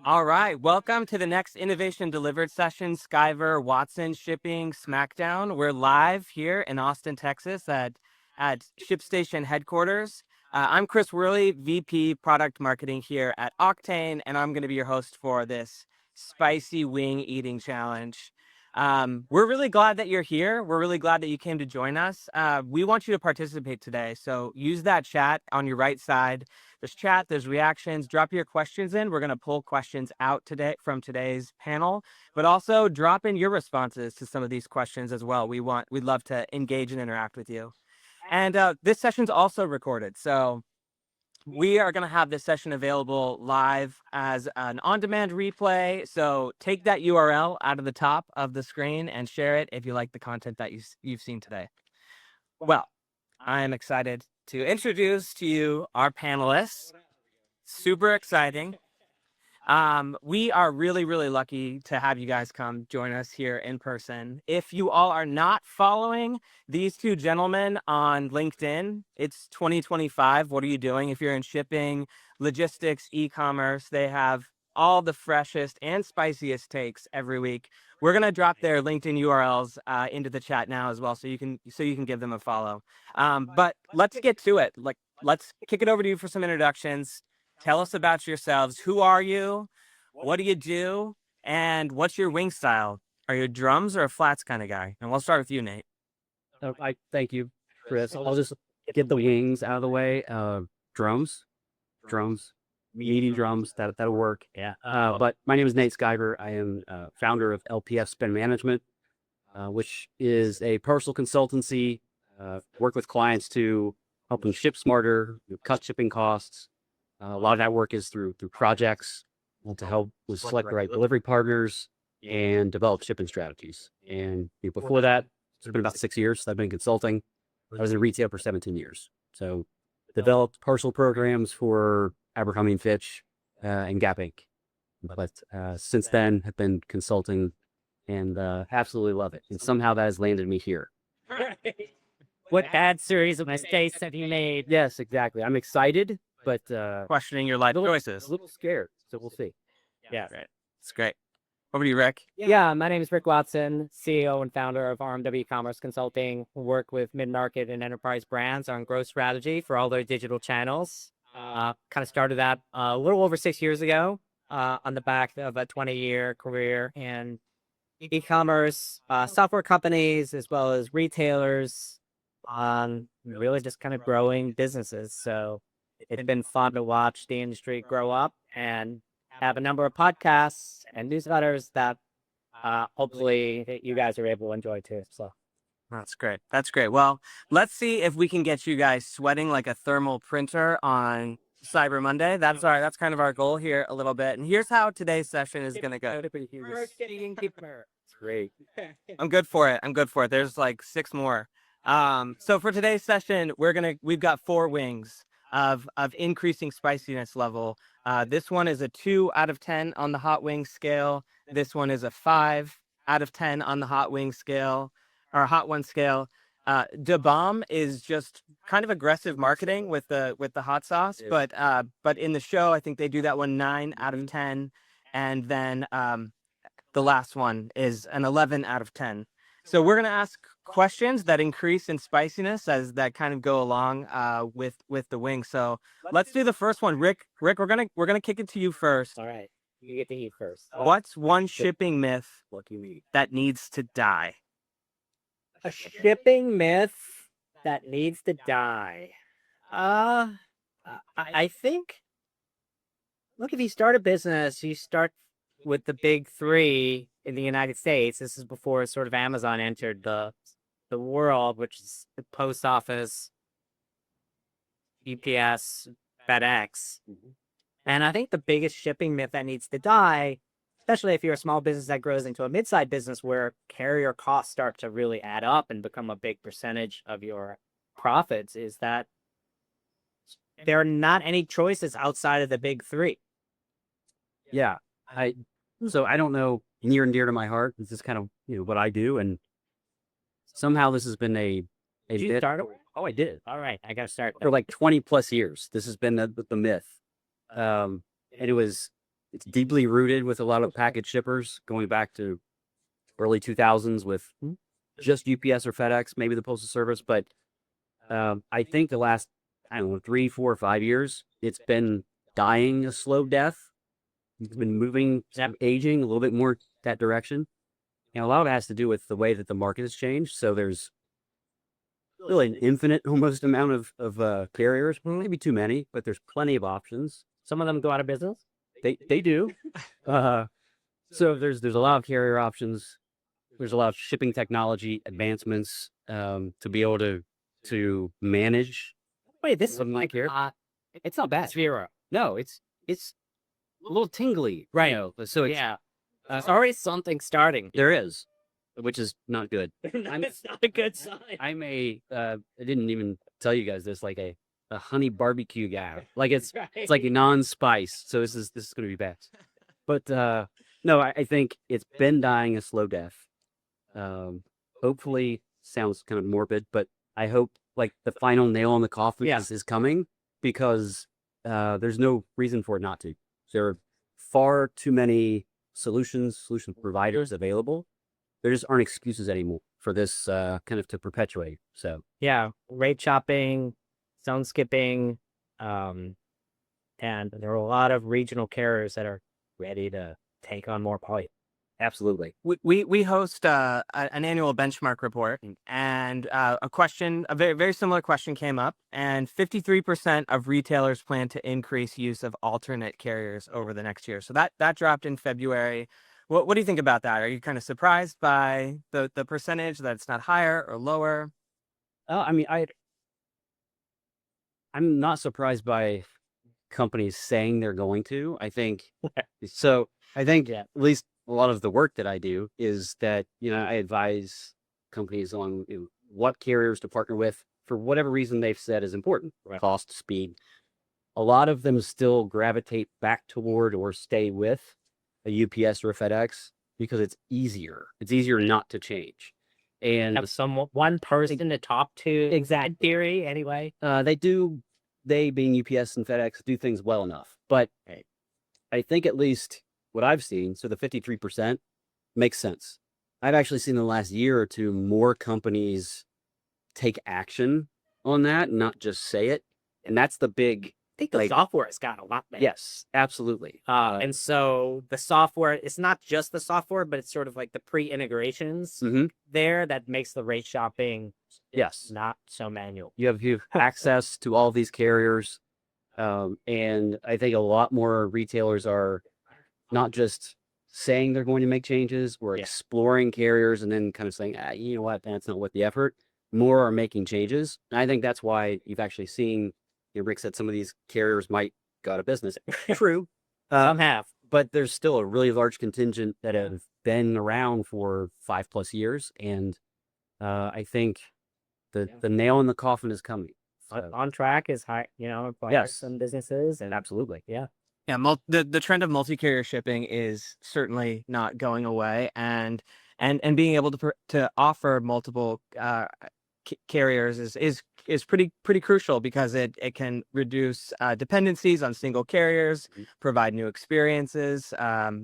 All right, welcome to the next Innovation Delivered session, Skiver, Watson, Shipping, Smackdown. We're live here in Austin, Texas at ShipStation headquarters. I'm Chris Worley, VP Product Marketing here at Octane, and I'm going to be your host for this spicy wing eating challenge. We're really glad that you're here. We're really glad that you came to join us. We want you to participate today, so use that chat on your right side. There's chat, there's reactions. Drop your questions in. We're going to pull questions out today from today's panel, but also drop in your responses to some of these questions as well. We'd love to engage and interact with you. And this session's also recorded, so we are going to have this session available live as an on-demand replay. So take that URL out of the top of the screen and share it if you like the content that you've seen today. Well, I am excited to introduce to you our panelists. Super exciting. We are really, really lucky to have you guys come join us here in person. If you all are not following these two gentlemen on LinkedIn, it's 2025. What are you doing? If you're in shipping, logistics, e-commerce, they have all the freshest and spiciest takes every week. We're gonna drop their LinkedIn URLs into the chat now as well, so you can give them a follow. But let's get to it. Let's kick it over to you for some introductions. Tell us about yourselves. Who are you? What do you do? And what's your wing style? Are you a drums or a flats kind of guy? And we'll start with you, Nate. I thank you, Chris. I'll just get the wings out of the way. Drums, meaty drums. That'll work. Yeah. But my name is Nate Skiver. I am founder of LPF Spend Management, which is a personal consultancy. Work with clients to help them ship smarter, cut shipping costs. A lot of that work is through projects to help with select the right delivery partners and develop shipping strategies. And before that, it's been about 6 years I've been consulting. I was in retail for 17 years. So developed partial programs for Abercrombie and Fitch and Gap Inc. But since then, have been consulting and absolutely love it. And somehow that has landed me here. What bad series of mistakes have you made? Yes, exactly. I'm excited, but Questioning your life choices. a little scared. So we'll see. Yeah. Right. It's great. Over to you, Rick. Yeah, my name is Rick Watson, CEO and founder of RMW eCommerce Consulting. We work with mid-market and enterprise brands on growth strategy for all their digital channels. Kind of started that a little over 6 years ago on the back of a 20-year career in e-commerce, software companies, as well as retailers, really just kind of growing businesses. So it's been fun to watch the industry grow up and have a number of podcasts and newsletters that hopefully you guys are able to enjoy too. So That's great. That's great. Well, let's see if we can get you guys sweating like a thermal printer on Cyber Monday. That's all right. That's kind of our goal here a little bit. And here's how today's session is going to go. Great. I'm good for it. I'm good for it. There's like 6 more. So for today's session, we've got 4 wings of increasing spiciness level. This one is a 2 out of 10 on the hot wing scale. This one is a 5 out of 10 on the hot wing scale or hot one scale. Da Bomb is just kind of aggressive marketing with the hot sauce, but in the show, I think they do that one 9 out of 10, and then the last one is an 11 out of 10. So we're gonna ask questions that increase in spiciness as that kind of go along with the wing. So let's do the first one. Rick, we're gonna kick it to you first. all right, you get to eat first. What's one shipping myth that needs to die? A shipping myth that needs to die. I think, look, if you start a business, you start with the big 3 in the United States. This is before sort of Amazon entered the world, which is the post office, UPS, FedEx. And I think the biggest shipping myth that needs to die, especially if you're a small business that grows into a mid-sized business where carrier costs start to really add up and become a big percentage of your profits, is that there are not any choices outside of the big 3. Yeah. So I don't know, near and dear to my heart. This is kind of what I do, and somehow this has been a Did you myth. start it? Oh, I did All right, I gotta start. for like 20 plus years. This has been the myth, and it was it's deeply rooted with a lot of package shippers going back to early 2000s with just UPS or FedEx, maybe the Postal Service. But I think the last, I don't know, 3, 4, or 5 years, it's been dying a slow death. It's been moving, aging a little bit more that direction. And a lot of it has to do with the way that the market has changed. So there's really an infinite almost amount of carriers, maybe too many, but there's plenty of options. Some of them go out of business. They do. So there's a lot of carrier options. There's a lot of shipping technology advancements to be able to manage. Wait, this is Something like here. it's not bad. Sphero. No, it's a little tingly, Right. So it's, Yeah. It's already something starting. there is, which is not good. It's not a good sign. I'm I didn't even tell you guys this, like a honey barbecue guy. Like it's like a non-spice, so this is going to be bad. But no, I think it's been dying a slow death. Hopefully, sounds kind of morbid, but I hope like the final nail in the coffin is coming, because there's no reason for it not to. There are far too many solution providers available. There just aren't excuses anymore for this kind of to perpetuate. So Yeah, rate shopping, zone skipping, and there are a lot of regional carriers that are ready to take on more volume. absolutely. We host an annual benchmark report, and a very very similar question came up, and 53% of retailers plan to increase use of alternate carriers over the next year. So that dropped in February. What do you think about that? Are you kind of surprised by the percentage that it's not higher or lower? I mean, I'm not surprised by companies saying they're going to. I think so. I think at least a lot of the work that I do is that, I advise companies on what carriers to partner with for whatever reason they've said is important, cost, speed. A lot of them still gravitate back toward or stay with a UPS or a FedEx because it's easier. It's easier not to change. And Have one person in the top two. Exactly. In theory, anyway. They being UPS and FedEx do things well enough. But I think at least what I've seen, so the 53% makes sense. I've actually seen in the last year or two more companies take action on that, not just say it. And that's the big, I think the software has got a lot better. yes, absolutely. And so the software, it's not just the software, but it's sort of like the pre-integrations there that makes the rate shopping Yes. not so manual. You have access to all these carriers. And I think a lot more retailers are not just saying they're going to make changes or exploring carriers and then kind of saying, you know what, that's not worth the effort. More are making changes. And I think that's why you've actually seen, Rick said some of these carriers might go out of business. True. Some have. But there's still a really large contingent that have been around for 5+ years. And I think the nail in the coffin is coming. So, On track is high, Yes. some businesses and absolutely. yeah. Yeah, the trend of multi-carrier shipping is certainly not going away, and being able to offer multiple carriers is pretty crucial, because it can reduce dependencies on single carriers, provide new experiences.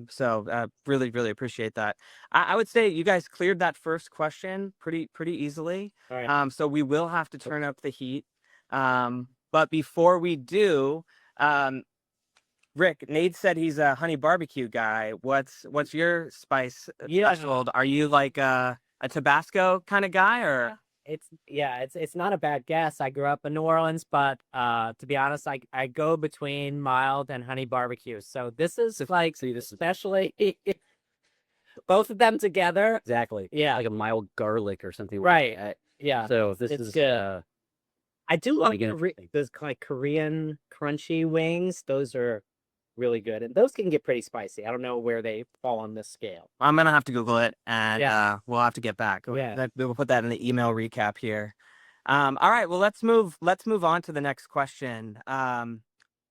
So really really appreciate that. I would say you guys cleared that first question pretty easily. All right. So we will have to turn up the heat. But before we do, Rick, Nate said he's a honey barbecue guy. What's your spice threshold? Are you like a Tabasco kind of guy, or? It's not a bad guess. I grew up in New Orleans, but to be honest, I go between mild and honey barbecue. So this is like, especially both of them together. Exactly. Yeah. Like a mild garlic or something. Right. Like that. Yeah. So this It's is good. I do like again, those like Korean crunchy wings. Those are really good, and those can get pretty spicy. I don't know where they fall on this scale. I'm gonna have to Google it, and we'll have to get back. Yeah. We'll put that in the email recap here. All right. Well, let's move on to the next question. Our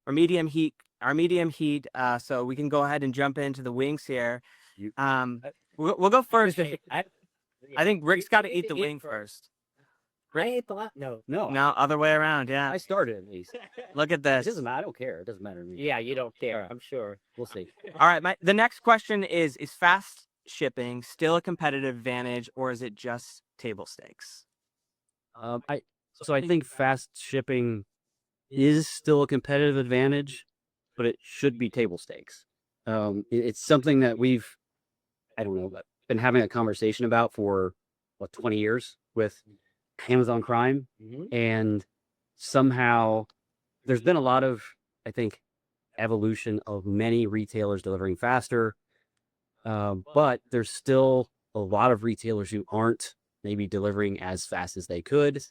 medium heat. So we can go ahead and jump into the wings here. We'll go first. I think Rick's got to eat the wing first. Right? No. No, No, other way around. Yeah. I started at least. Look at It this. doesn't matter. I don't care. It doesn't matter to me. Yeah, you don't care. Alright. I'm sure. We'll see. All right. The next question is fast shipping still a competitive advantage, or is it just table stakes? I think fast shipping is still a competitive advantage, but it should be table stakes. It's something that I don't know, been having a conversation about for 20 years with Amazon Prime, and somehow there's been a lot of, I think, evolution of many retailers delivering faster, but there's still a lot of retailers who aren't maybe delivering as fast as they could.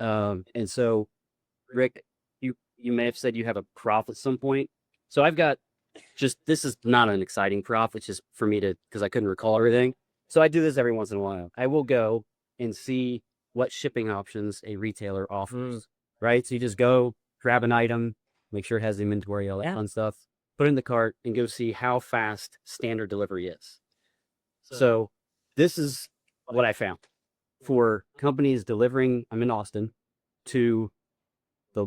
And so, Rick, you may have said you have a prof at some point. So I've got this is not an exciting prof. It's just for me because I couldn't recall everything. So I do this every once in a while. I will go and see what shipping options a retailer offers, right? So you just go grab an item, make sure it has inventory, all that fun stuff, put it in the cart, and go see how fast standard delivery is. So this is what I found for companies delivering. I'm in Austin to the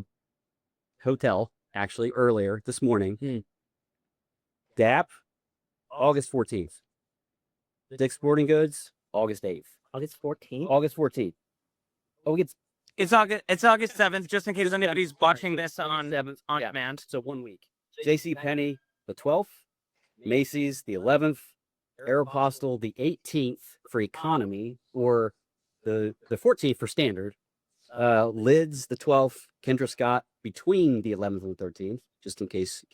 hotel actually earlier this morning. DAP, August 14th. Dick's Sporting Goods, August 8th. August 14th? August 14th. Oh, It's August 7th, just in case anybody's watching this on demand. So 1 week. J.C. Penney, the 12th. Macy's, the 11th. Aeropostale, the 18th for economy, or the 14th for standard. Lids, the 12th. Kendra Scott, between the 11th and 13th, just in case,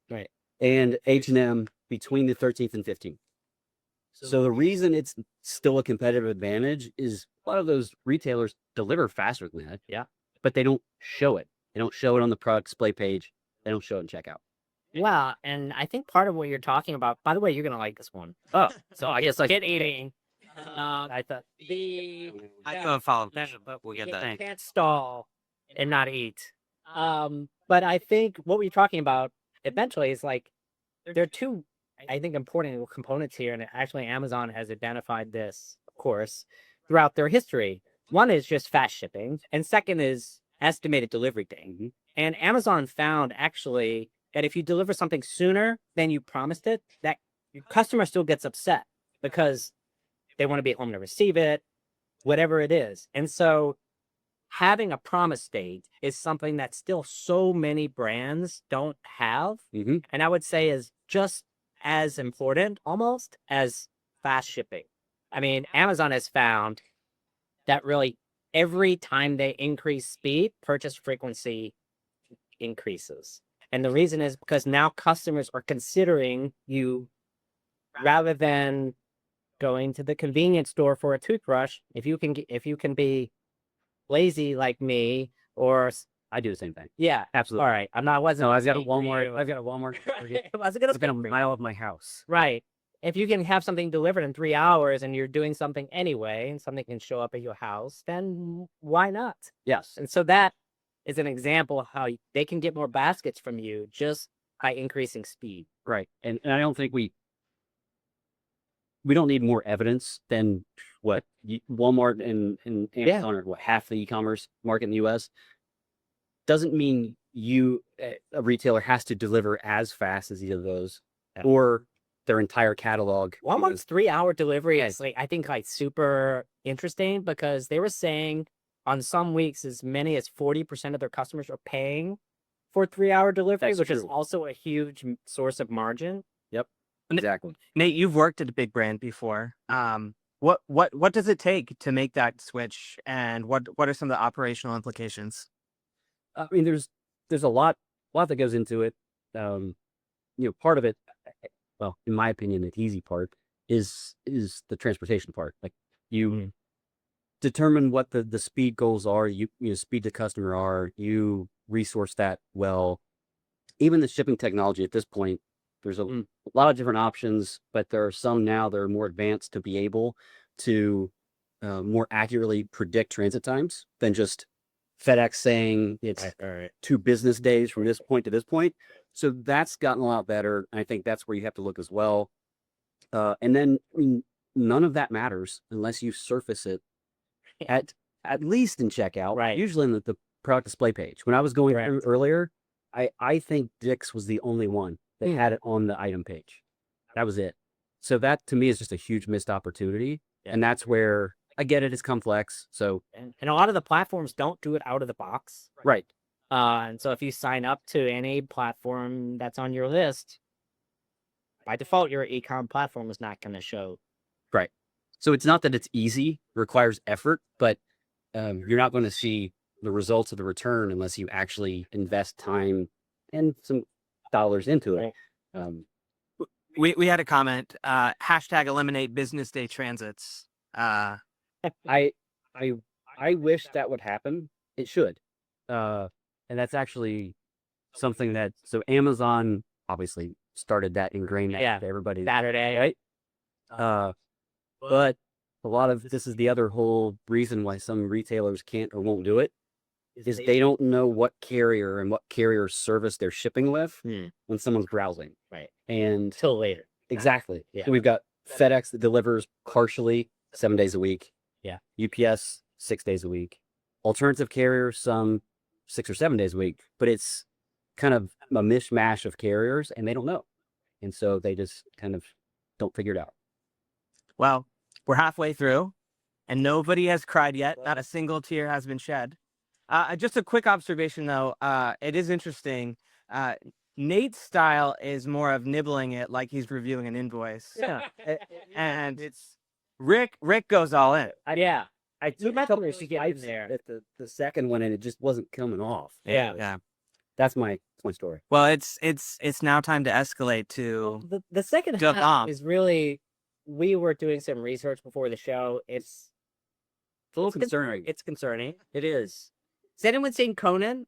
Right. And H&M between the 13th and 15th. So the reason it's still a competitive advantage is a lot of those retailers deliver faster than that. Yeah. But they don't show it. They don't show it on the product display page. They don't show it in checkout. Well, and I think part of what you're talking about, by the way, you're going to like this one. Oh, so I guess get eating. I thought I don't follow. We'll get you that. can't stall and not eat. But I think what we're talking about eventually is like, there are two, I think, important components here. And actually, Amazon has identified this, of course, throughout their history. One is just fast shipping, and second is estimated delivery date. And Amazon found actually that if you deliver something sooner than you promised it, that your customer still gets upset because they want to be home to receive it, whatever it is. And so having a promise date is something that still so many brands don't have. And I would say is just as important almost as fast shipping. I mean, Amazon has found that really every time they increase speed, purchase frequency increases. And the reason is because now customers are considering you rather than going to the convenience store for a toothbrush. If you can be lazy like me, or I do the same thing. yeah, Absolutely. all right. No, I've got a saying for Walmart. you. I've got a Walmart. It's been a mile of my house. right. If you can have something delivered in 3 hours and you're doing something anyway, and something can show up at your house, then why not? Yes. And so that is an example of how they can get more baskets from you just by increasing speed. Right. And I don't think we don't need more evidence than what Walmart and Amazon are half the e-commerce market in the U.S. Doesn't mean a retailer has to deliver as fast as either of those or their entire catalog. Walmart's 3-hour delivery is I think super interesting because they were saying on some weeks as many as 40% of their customers are paying for 3-hour delivery, which is also a huge source of margin. Yep. Exactly. Nate, you've worked at a big brand before. What does it take to make that switch, and what are some of the operational implications? I mean, there's a lot that goes into it. Part of it, well, in my opinion, the easy part is the transportation part. Like you determine what the speed goals are, you speed to customer are, you resource that well. Even the shipping technology at this point, there's a lot of different options, but there are some now that are more advanced to be able to more accurately predict transit times than just FedEx saying it's 2 business days from this point to this point. So that's gotten a lot better. And I think that's where you have to look as well. And then none of that matters unless you surface it at at least in checkout, Right. usually in the product display page. When I was going Correct. through earlier, I think Dick's was the only one that had it on the item page. That was it. So that to me is just a huge missed opportunity. Yeah. And that's where I get it. It's complex. So And a lot of the platforms don't do it out of the box. right. And so if you sign up to any platform that's on your list, by default, your e-com platform is not going to show. Right. So it's not that it's easy, requires effort, but you're not going to see the results of the return unless you actually invest time and some dollars into it. We had a comment, hashtag eliminate business day transits. I wish that would happen. It should. And that's actually something that, so Amazon obviously started that, ingrained that Yeah. to everybody. Saturday. Right? But a lot of this is the other whole reason why some retailers can't or won't do it is they don't know what carrier and what carrier service they're shipping with when someone's browsing. Right. And Till later. exactly. Yeah. So we've got FedEx that delivers partially 7 days a week. Yeah. UPS 6 days a week. Alternative carriers, some 6 or 7 days a week. But it's kind of a mishmash of carriers and they don't know. And so they just kind of don't figure it out. Well, we're halfway through and nobody has cried yet. Not a single tear has been shed. Just a quick observation, though. It is interesting. Nate's style is more of nibbling it like he's reviewing an invoice. Yeah. And it's Rick goes all in. Yeah. I do a couple to get in there. At the second one and it just wasn't coming off. Yeah. That's my story. Well, it's now time to escalate to The second Go half on. is really, we were doing some research before the show. It's It's a little concerning. It's concerning. It is. Has anyone seen Conan?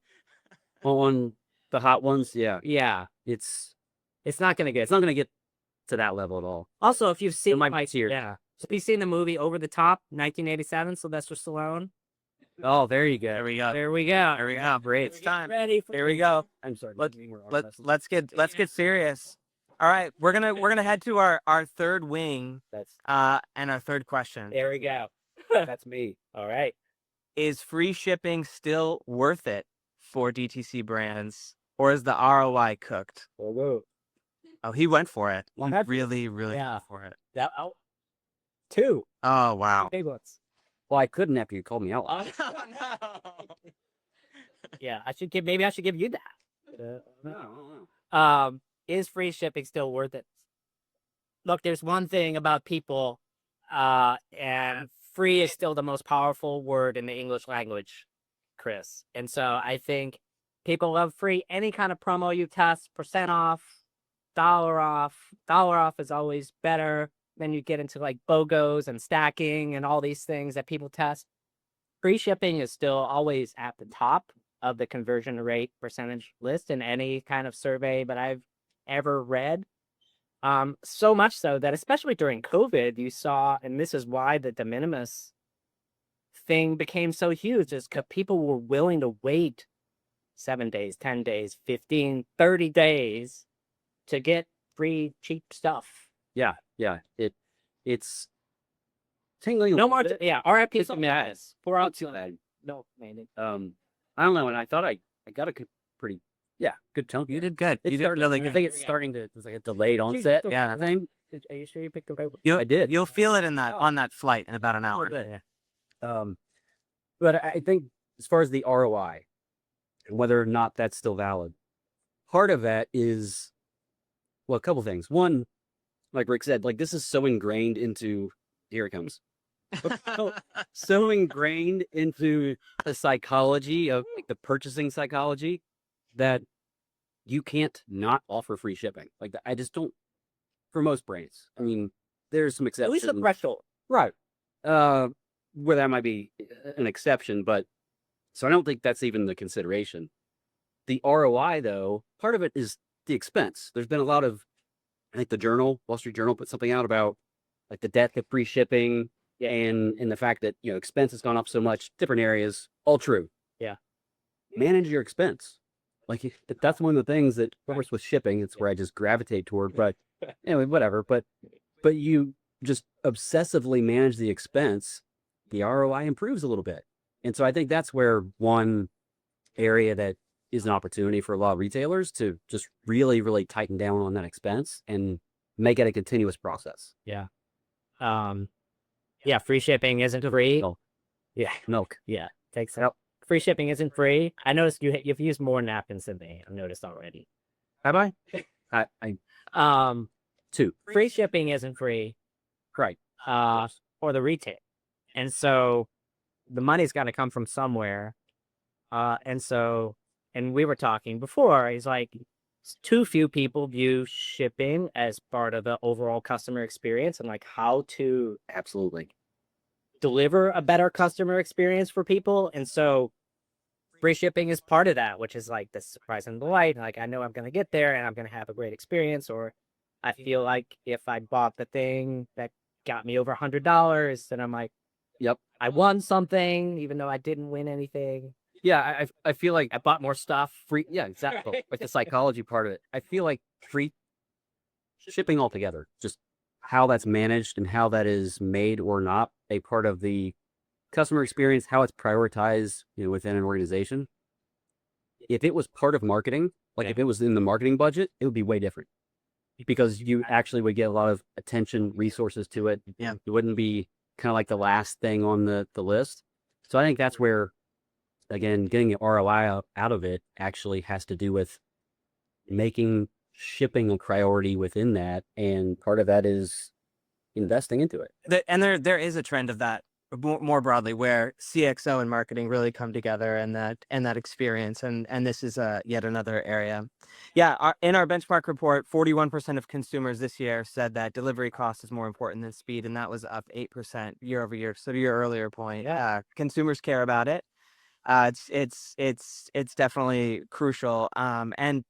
On the hot ones, yeah. Yeah. It's It's not not gonna get to that level at all. Also, if you've seen might be tears. yeah. So have you seen the movie Over the Top, 1987, Sylvester Stallone? Oh, there you go. there we go. There we go. There we go. Great. It's time. Ready for Here we go. I'm sorry. Let's get serious. All right, we're gonna head to our third wing That's and our third question. There we go. that's me. All right. Is free shipping still worth it for DTC brands, or is the ROI cooked? Oh, Oh, he went for it. Well, He that's- really Yeah. went for it. That two Oh wow. big ones. Well, I couldn't after you called me out. Yeah, I should give you that. No. Is free shipping still worth it? Look, there's one thing about people, and free is still the most powerful word in the English language, Chris. And so I think people love free. Any kind of promo you test, percent off, dollar off. Dollar off is always better. Then you get into like BOGOs and stacking and all these things that people test. Free shipping is still always at the top of the conversion rate percentage list in any kind of survey that I've ever read. So much so that especially during COVID, you saw, and this is why the de minimis thing became so huge, is because people were willing to wait 7 days, 10 days, 15, 30 days to get free, cheap stuff. Yeah. It's tingling. No a more, little bit. yeah, RIP some bad. guys. Pour out Too bad. no, man. I don't know, and I thought I got a pretty good chunk. You did good. It's You did starting, really I good. think it's starting to. It's like a delayed onset. Yeah. Thing. Are you sure you picked the right one? You'll, I did. You'll feel it in that on that flight in about an hour. bit. But I think as far as the ROI and whether or not that's still valid, part of that is, well, a couple things. One, like Rick said, like this is so ingrained into, here it comes, so ingrained into the psychology of like the purchasing psychology that you can't not offer free shipping. Like I just don't, for most brands. I mean, there's some At exceptions. least the threshold. Right. Where that might be an exception, but so I don't think that's even the consideration. The ROI, though, part of it is the expense. There's been a lot of, I think the Journal, Wall Street Journal, put something out about like the death of free shipping and the fact that, expense has gone up so much, different areas, all true. Yeah. Manage your expense. Like that's one of the things that, of course, with shipping, it's where I just gravitate toward, but anyway, whatever. But you just obsessively manage the expense, the ROI improves a little bit. And so I think that's where one area that is an opportunity for a lot of retailers to just really, really tighten down on that expense and make it a continuous process. Yeah. Yeah, free shipping isn't free. Milk. Yeah. Milk. Yeah. Takes Yep. Free shipping isn't free. I noticed you've used more napkins than me. I've noticed already. Have I? Um, Two. free shipping isn't free, Right. for the retail. And so the money's got to come from somewhere. And we were talking before, he's like, too few people view shipping as part of the overall customer experience and like how to Absolutely. deliver a better customer experience for people. And so free shipping is part of that, which is like the surprise and delight. Like, I know I'm going to get there and I'm going to have a great experience. Or I feel like if I bought the thing that got me over $100, then I'm like, Yep. I won something, even though I didn't win anything. Yeah, I feel like I bought more stuff. yeah, exactly. With the psychology part of it, I feel like free shipping altogether, just how that's managed and how that is made or not a part of the customer experience, how it's prioritized, within an organization. If it was part of marketing, like if it was in the marketing budget, it would be way different because you actually would get a lot of attention, resources to it. Yeah. It wouldn't be kind of like the last thing on the list. So I think that's where, again, getting the ROI out of it actually has to do with making shipping a priority within that. And part of that is investing into it. And there is a trend of that more broadly where CXO and marketing really come together and that experience. And this is yet another area. Yeah. In our benchmark report, 41% of consumers this year said that delivery cost is more important than speed. And that was up 8% year over year. So to your earlier point, consumers care about it. It's definitely crucial. And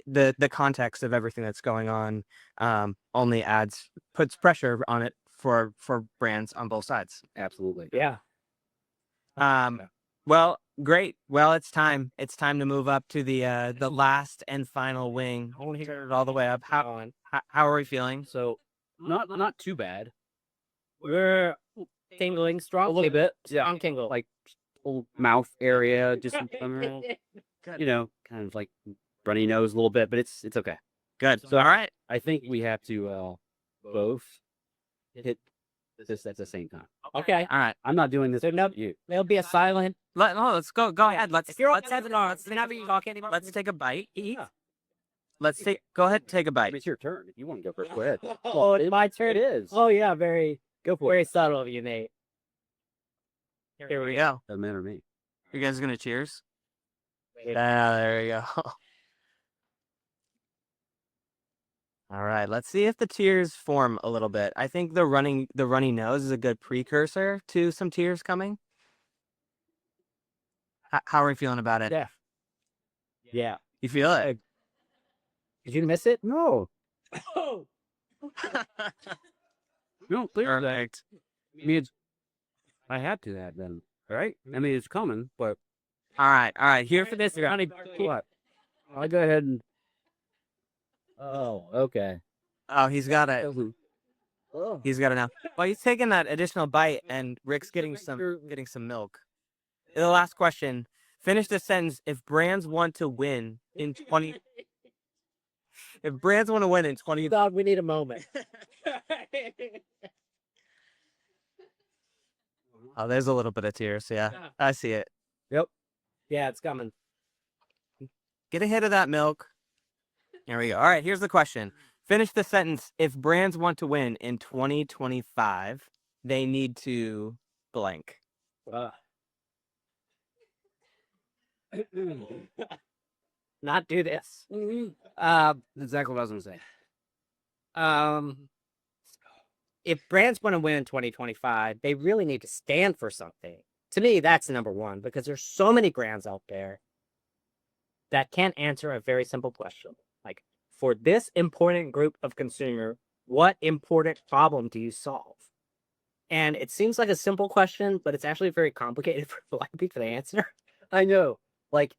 the context of everything that's going on only puts pressure on it for brands on both sides. Absolutely. Yeah. Well, great. Well, it's time to move up to the last and final wing. I want to hear it all the way up. How are we feeling? So not too bad. We're tingling strong. A little bit. Yeah. Strong tingle. Like little mouth area, just kind of like runny nose a little bit, but it's okay. Good. So all right. I think we have to both hit this at the same time. Okay. All right. I'm not doing this. So no, with you. there'll be a silent. Let's go ahead. Let's If you're let's whenever you talk anymore, let's take a bite. eat. Go ahead, take a bite. It's your turn. If you want to go first, go ahead. Oh, it's my turn. It is. Oh yeah, very Go for very it. subtle of you, Nate. Here we go. Doesn't matter to me. You guys gonna cheers? There we go. All right, let's see if the tears form a little bit. I think the runny nose is a good precursor to some tears coming. How are we feeling about it? Yeah. Yeah. You feel it? Did you miss it? No. No, clear. Perfect. I mean, I had to that then. All right. I mean, it's coming, but All right. Here for this. honey, what? I'll go ahead and. Oh, okay. Oh, he's got it. Oh. He's got it now. Well, he's taking that additional bite, and Rick's getting some milk. The last question. Finish the sentence. If brands want to win in 20. If brands want to win in 20. Dog, we need a moment. Oh, there's a little bit of tears. Yeah, I see it. Yep. Yeah, it's coming. Get a hit of that milk. There we go. All right, here's the question. Finish the sentence. If brands want to win in 2025, they need to blank. Not do this. Exactly what I was going to say. If brands want to win in 2025, they really need to stand for something. To me, that's number one, because there's so many brands out there that can't answer a very simple question. Like, for this important group of consumer, what important problem do you solve? And it seems like a simple question, but it's actually very complicated for Black people to answer. I know. Like,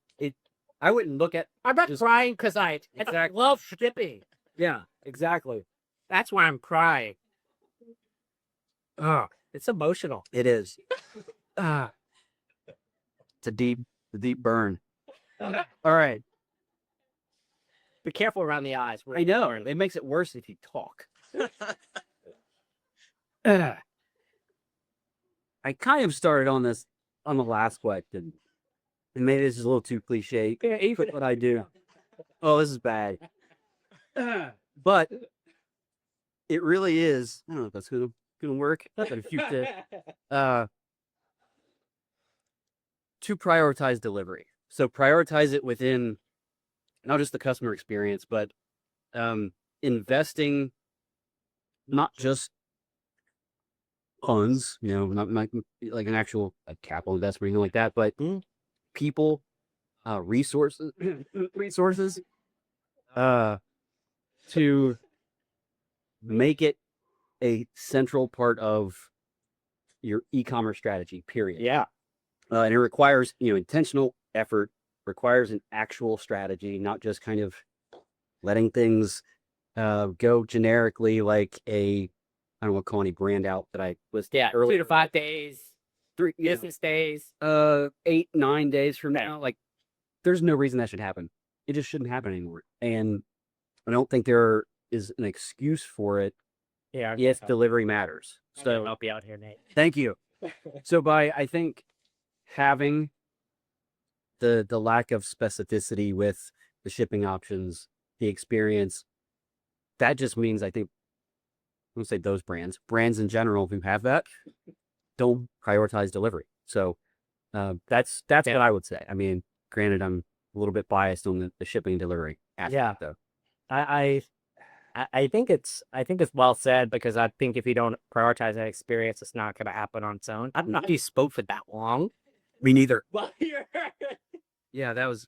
I wouldn't look at. I'm not crying because I love shipping. Yeah, exactly. That's why I'm crying. It's emotional. It is. It's a deep burn. All right. Be careful around the eyes. I know. It makes it worse if you talk. I kind of started on this on the last question. And maybe this is a little too cliche. Even what I do. Oh, this is bad. But it really is. I don't know if that's gonna work. But if you did, to prioritize delivery. So prioritize it within not just the customer experience, but investing not just funds, not like an actual capital investment or anything like that, but people, resources, to make it a central part of your e-commerce strategy, period. Yeah. And it requires, intentional effort, requires an actual strategy, not just kind of letting things go generically like I don't want to call any brand out that I listed earlier. 2 to 5 days, 3 business days. 8, 9 days from now. Like, there's no reason that should happen. It just shouldn't happen anymore. And I don't think there is an excuse for it if delivery matters. So I'll be out here, Nate. thank you. So I think having the lack of specificity with the shipping options, the experience, that just means I think I'm gonna say those brands in general who have that don't prioritize delivery. So that's what I would say. I mean, granted, I'm a little bit biased on the shipping and delivery aspect, though. I think it's well said, because I think if you don't prioritize that experience, it's not going to happen on its own. I don't know how you spoke for that long. Me neither. Yeah, that was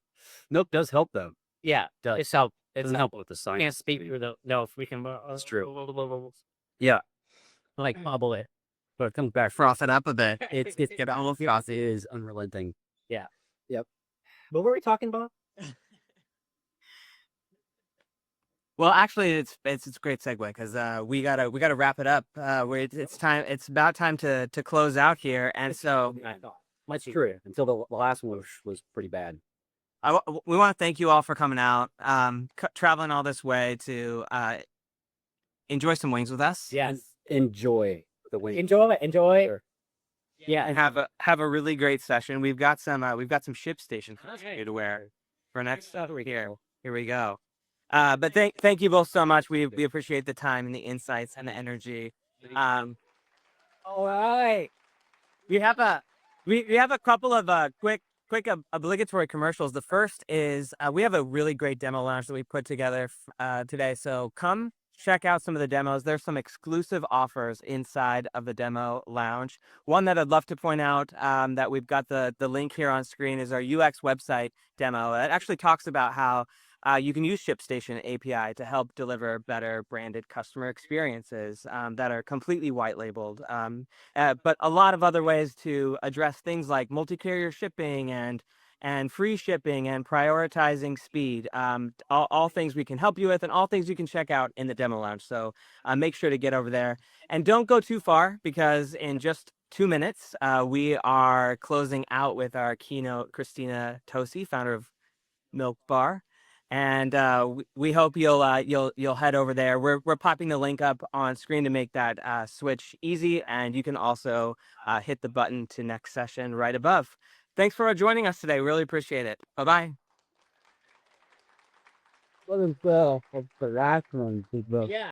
nope. Does help though. Yeah, Does. it's help. It's Doesn't help with the science. Can't speak through the no. If we can, That's true. Yeah, like bubble it. but it comes back, froth it up a bit. It's almost froth. It is unrelenting. Yeah. Yep. What were we talking about? Well, actually, it's a great segue, because we gotta wrap it up. It's time. It's about time to close out here, and so That's true. Until the last one was pretty bad. we want to thank you all for coming out, traveling all this way to enjoy some wings with us. Yes. Enjoy the wing. Enjoy. Sure. Yeah. And have a really great session. We've got some ShipStation for you to wear for next week. Here we go. But thank you both so much. We appreciate the time and the insights and the energy. All right. We have a couple of quick obligatory commercials. The first is we have a really great demo lounge that we put together today. So come check out some of the demos. There's some exclusive offers inside of the demo lounge. One that I'd love to point out that we've got the link here on screen is our UX website demo. It actually talks about how you can use ShipStation API to help deliver better branded customer experiences that are completely white labeled, but a lot of other ways to address things like multi-carrier shipping and free shipping and prioritizing speed, all things we can help you with, and all things you can check out in the demo lounge. So make sure to get over there, and don't go too far, because in just 2 minutes we are closing out with our keynote, Christina Tosi, founder of Milk Bar. And we hope you'll head over there. We're popping the link up on screen to make that switch easy, and you can also hit the button to next session right above. Thanks for joining us today. Really appreciate it. Bye-bye. Yeah.